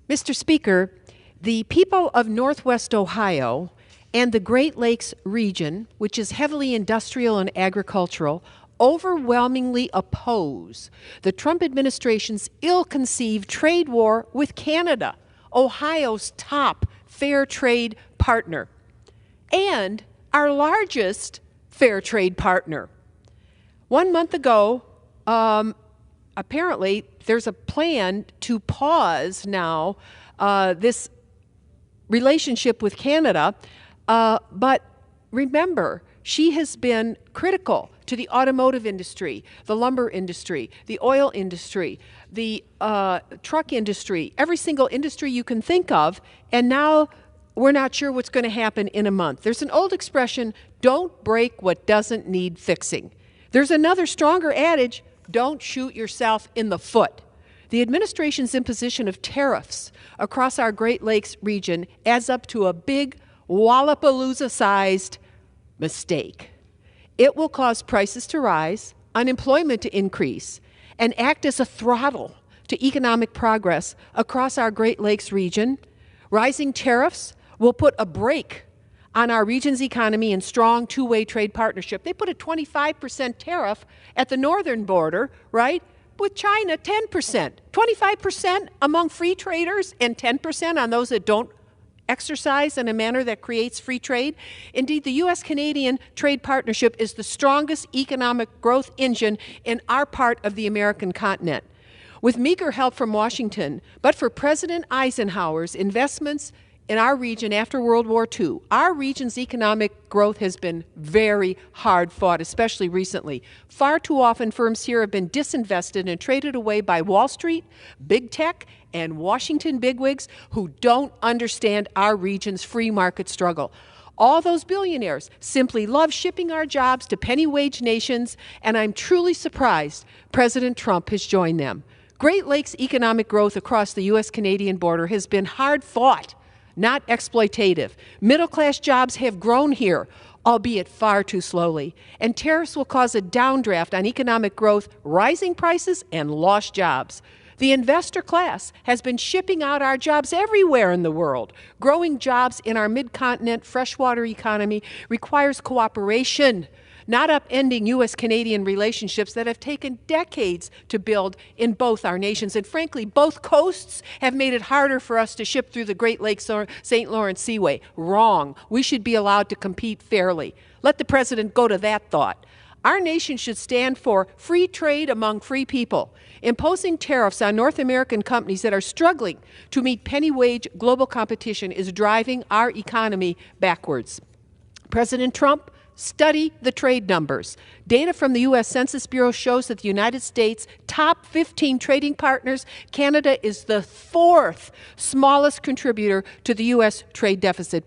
Mr. Speaker, the people of Northwest Ohio and the Great Lakes region, which is heavily industrial and agricultural, overwhelmingly oppose the Trump administration's ill-conceived trade war with Canada, Ohio's top fair trade partner, and our largest fair trade partner. 1 month ago, apparently, there's a plan to pause now this relationship with Canada, but remember, she has been critical to the automotive industry, the lumber industry, the oil industry, the truck industry, every single industry you can think of, and now we're not sure what's going to happen in a month. There's an old expression, don't break what doesn't need fixing. There's another stronger adage, don't shoot yourself in the foot. The administration's imposition of tariffs across our Great Lakes region adds up to a big Wallapalooza-sized mistake. It will cause prices to rise, unemployment to increase, and act as a throttle to economic progress across our Great Lakes region. Rising tariffs will put a brake on our region's economy and strong two-way trade partnership. They put a 25% tariff at the northern border, right? With China, 10%. 25% among free traders and 10% on those that don't exercise in a manner that creates free trade. Indeed, the U.S.-Canadian trade partnership is the strongest economic growth engine in our part of the American continent. With meager help from Washington, but for President Eisenhower's investments in our region after World War II, our region's economic growth has been very hard fought, especially recently. Far too often, firms here have been disinvested and traded away by Wall Street, big tech, and Washington bigwigs who don't understand our region's free market struggle. All those billionaires simply love shipping our jobs to penny-wage nations, and I'm truly surprised President Trump has joined them. Great Lakes economic growth across the U.S.-Canadian border has been hard fought, not exploitative. Middle-class jobs have grown here, albeit far too slowly. And tariffs will cause a downdraft on economic growth, rising prices, and lost jobs. The investor class has been shipping out our jobs everywhere in the world. Growing jobs in our mid-continent freshwater economy requires cooperation, not upending U.S.-Canadian relationships that have taken decades to build in both our nations. And frankly, both coasts have made it harder for us to ship through the Great Lakes or St. Lawrence Seaway. Wrong. We should be allowed to compete fairly. Let the president go to that thought. Our nation should stand for free trade among free people. Imposing tariffs on North American companies that are struggling to meet penny-wage global competition is driving our economy backwards. President Trump, study the trade numbers. Data from the U.S. Census Bureau shows that the United States' top 15 trading partners, Canada is the fourth smallest contributor to the U.S. trade deficit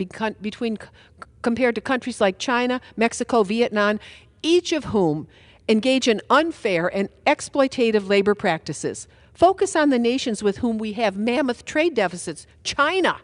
compared to countries like China, Mexico, Vietnam, each of whom engage in unfair and exploitative labor practices. Focus on the nations with whom we have mammoth trade deficits. China.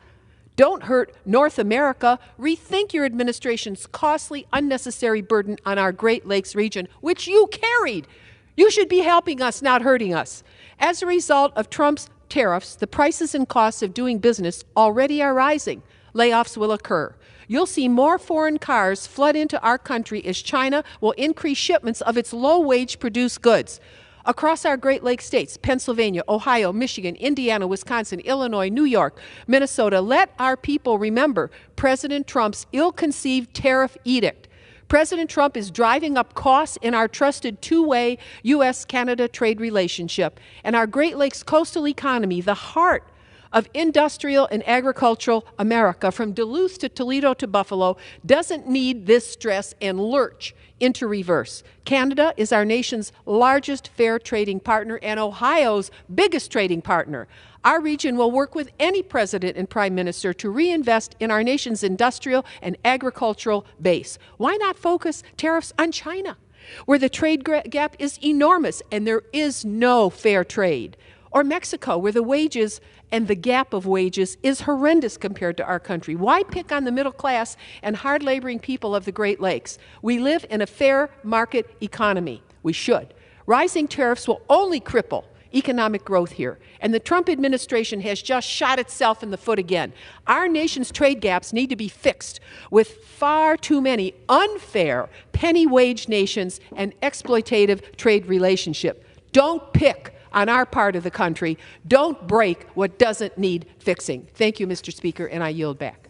Don't hurt North America. Rethink your administration's costly, unnecessary burden on our Great Lakes region, which you carried. You should be helping us, not hurting us. As a result of Trump's tariffs, the prices and costs of doing business already are rising. Layoffs will occur. You'll see more foreign cars flood into our country as China will increase shipments of its low-wage produced goods. Across our Great Lakes states, Pennsylvania, Ohio, Michigan, Indiana, Wisconsin, Illinois, New York, Minnesota, let our people remember President Trump's ill-conceived tariff edict. President Trump is driving up costs in our trusted two-way U.S.-Canada trade relationship, and our Great Lakes coastal economy, the heart of industrial and agricultural America, from Duluth to Toledo to Buffalo, doesn't need this stress and lurch into reverse. Canada is our nation's largest fair trading partner and Ohio's biggest trading partner. Our region will work with any president and prime minister to reinvest in our nation's industrial and agricultural base. Why not focus tariffs on China, where the trade gap is enormous and there is no fair trade? Or Mexico, where the wages and the gap of wages is horrendous compared to our country. Why pick on the middle class and hard-laboring people of the Great Lakes? We live in a fair market economy. We should. Rising tariffs will only cripple economic growth here. And the Trump administration has just shot itself in the foot again. Our nation's trade gaps need to be fixed with far too many unfair penny-wage nations and exploitative trade relationships. Don't pick on our part of the country. Don't break what doesn't need fixing. Thank you, Mr. Speaker, and I yield back.